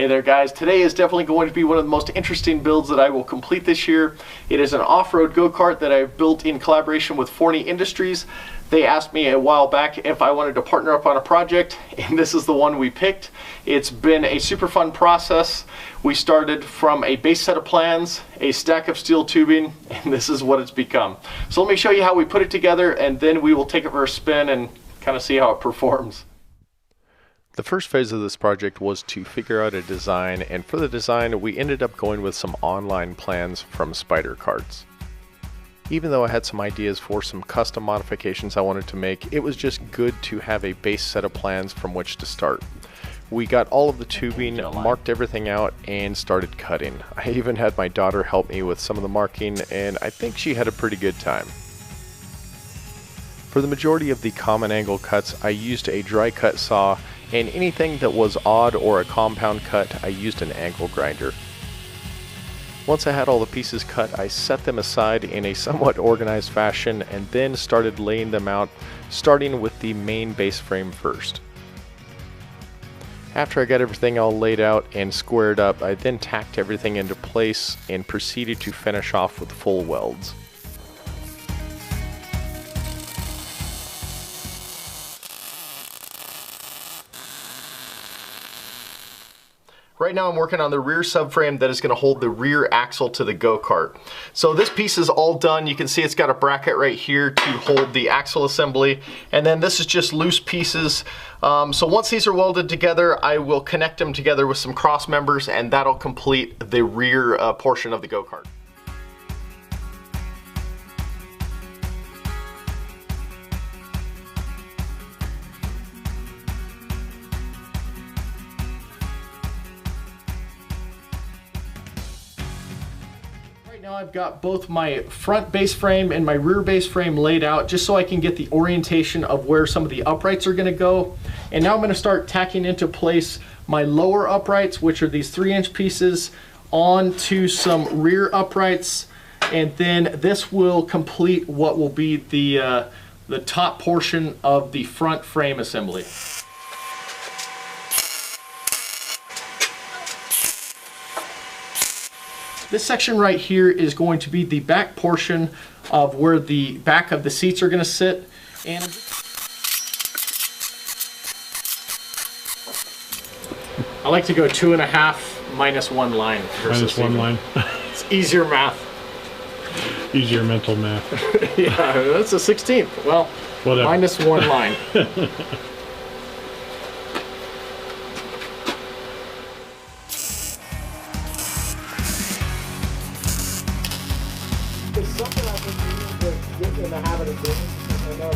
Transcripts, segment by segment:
Hey there guys, today is definitely going to be one of the most interesting builds that I will complete this year. It is an off-road go-kart that I've built in collaboration with Forney Industries. They asked me a while back if I wanted to partner up on a project, and this is the one we picked. It's been a super fun process. We started from a base set of plans, a stack of steel tubing, and this is what it's become. So let me show you how we put it together, and then we will take it for a spin and kind of see how it performs. The first phase of this project was to figure out a design, and for the design we ended up going with some online plans from Spider Cards. Even though I had some ideas for some custom modifications I wanted to make, it was just good to have a base set of plans from which to start. We got all of the tubing, marked everything out, and started cutting. I even had my daughter help me with some of the marking, and I think she had a pretty good time. For the majority of the common angle cuts, I used a dry cut saw, and anything that was odd or a compound cut, I used an angle grinder. Once I had all the pieces cut, I set them aside in a somewhat organized fashion and then started laying them out, starting with the main base frame first. After I got everything all laid out and squared up, I then tacked everything into place and proceeded to finish off with full welds. Right now I'm working on the rear subframe that is going to hold the rear axle to the go-kart. So this piece is all done. You can see it's got a bracket right here to hold the axle assembly, and then this is just loose pieces. So once these are welded together, I will connect them together with some cross members, and that'll complete the rear portion of the go-kart. Now I've got both my front base frame and my rear base frame laid out just so I can get the orientation of where some of the uprights are going to go. And now I'm going to start tacking into place my lower uprights, which are these 3-inch pieces, onto some rear uprights, and then this will complete what will be the top portion of the front frame assembly. This section right here is going to be the back portion of where the back of the seats are going to sit. And I like to go 2.5 minus 1 line. Minus 1 line. It's easier math. Easier mental math. Yeah, that's a 16th. Well, whatever. Minus 1 line. It's something I think we need to get in the habit of doing. I know.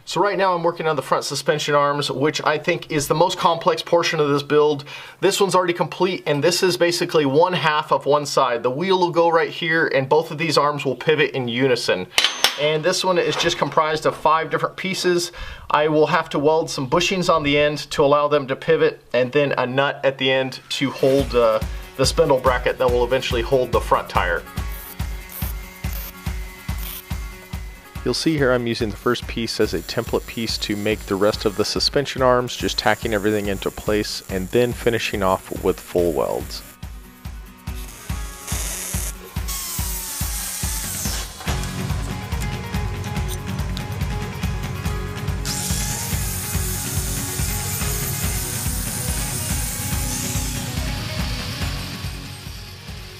So right now I'm working on the front suspension arms, which I think is the most complex portion of this build. This one's already complete, and this is basically 1/2 of one side. The wheel will go right here, and both of these arms will pivot in unison. And this one is just comprised of 5 different pieces. I will have to weld some bushings on the end to allow them to pivot, and then a nut at the end to hold the spindle bracket that will eventually hold the front tire. You'll see here I'm using the first piece as a template piece to make the rest of the suspension arms, just tacking everything into place and then finishing off with full welds.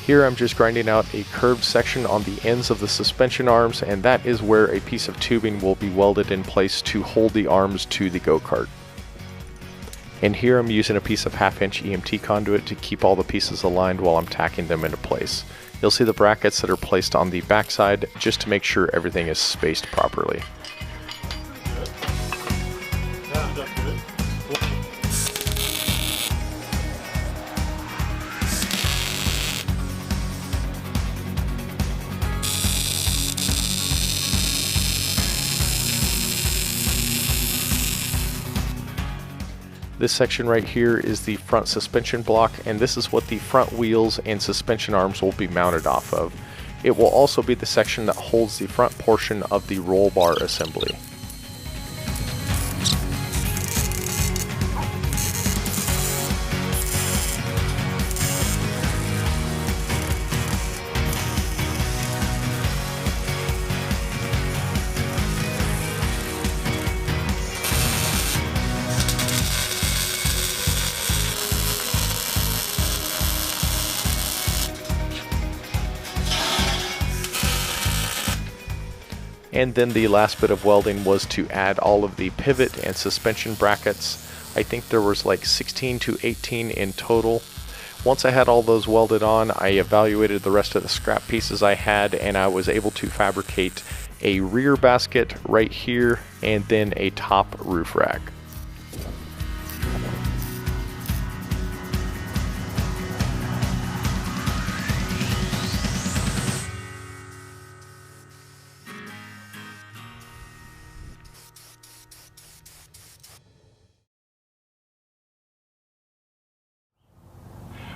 Here I'm just grinding out a curved section on the ends of the suspension arms, and that is where a piece of tubing will be welded in place to hold the arms to the go-kart. And here I'm using a piece of 1/2-inch EMT conduit to keep all the pieces aligned while I'm tacking them into place. You'll see the brackets that are placed on the backside just to make sure everything is spaced properly. This section right here is the front suspension block, and this is what the front wheels and suspension arms will be mounted off of. It will also be the section that holds the front portion of the roll bar assembly. And then the last bit of welding was to add all of the pivot and suspension brackets. I think there was like 16 to 18 in total. Once I had all those welded on, I evaluated the rest of the scrap pieces I had, and I was able to fabricate a rear basket right here and then a top roof rack.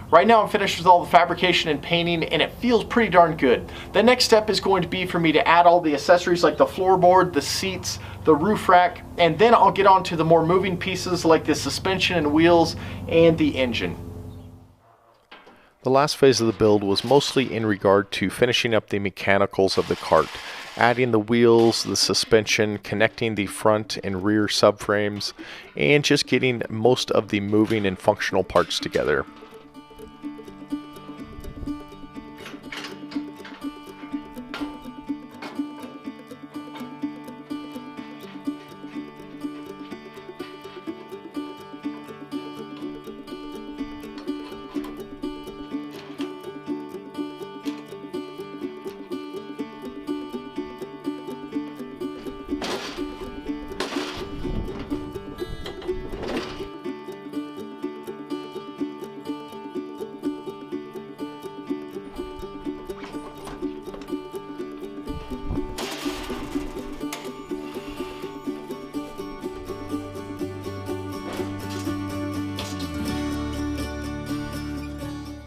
Right now I'm finished with all the fabrication and painting, and it feels pretty darn good. The next step is going to be for me to add all the accessories like the floorboard, the seats, the roof rack, and then I'll get on to the more moving pieces like the suspension and wheels and the engine. The last phase of the build was mostly in regard to finishing up the mechanicals of the cart, adding the wheels, the suspension, connecting the front and rear subframes, and just getting most of the moving and functional parts together.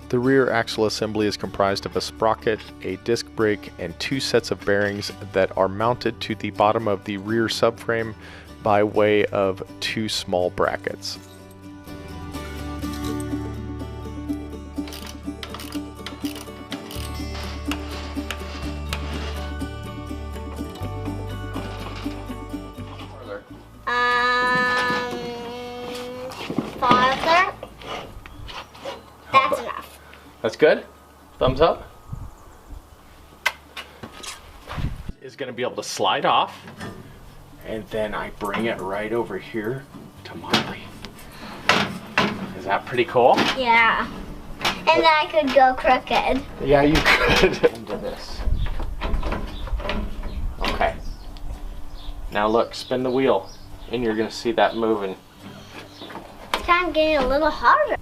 The rear axle assembly is comprised of a sprocket, a disc brake, and two sets of bearings that are mounted to the bottom of the rear subframe by way of two small brackets. Farther. That's enough. That's good? Thumbs up? Is going to be able to slide off, and then I bring it right over here to Molly. Is that pretty cool? Yeah. And then I could go crooked. Yeah, you could. Into this. Okay. Now look, spin the wheel, and you're going to see that moving. It's kind of getting a little harder.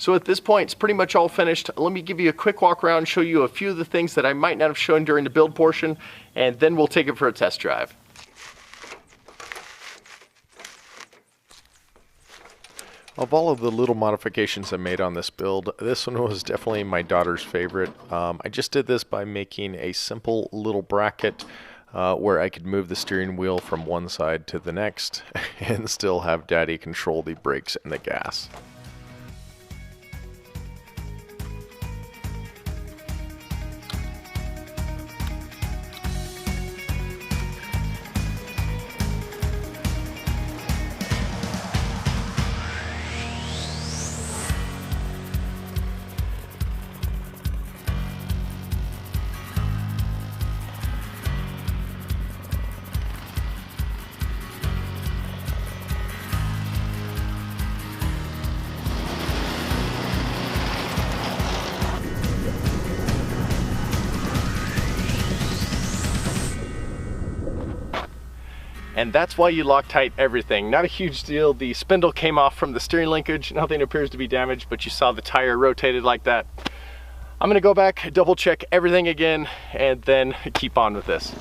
So at this point, it's pretty much all finished. Let me give you a quick walk around, show you a few of the things that I might not have shown during the build portion, and then we'll take it for a test drive. Of all of the little modifications I made on this build, this one was definitely my daughter's favorite. I just did this by making a simple little bracket where I could move the steering wheel from one side to the next and still have Daddy control the brakes and the gas. And that's why you Loctite everything. Not a huge deal. The spindle came off from the steering linkage. Nothing appears to be damaged, but you saw the tire rotated like that. I'm gonna go back, double check everything again, and then keep on with this.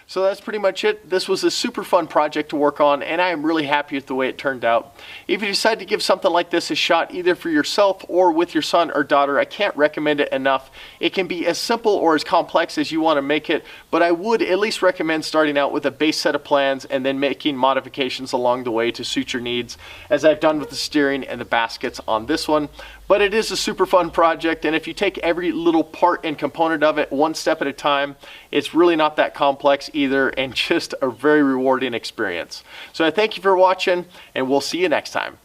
So that's pretty much it. This was a super fun project to work on, and I am really happy with the way it turned out. If you decide to give something like this a shot, either for yourself or with your son or daughter, I can't recommend it enough. It can be as simple or as complex as you want to make it, but I would at least recommend starting out with a base set of plans and then making modifications along the way to suit your needs, as I've done with the steering and the baskets on this one. But it is a super fun project, and if you take every little part and component of it one step at a time, it's really not that complex either, and just a very rewarding experience. So I thank you for watching, and we'll see you next time.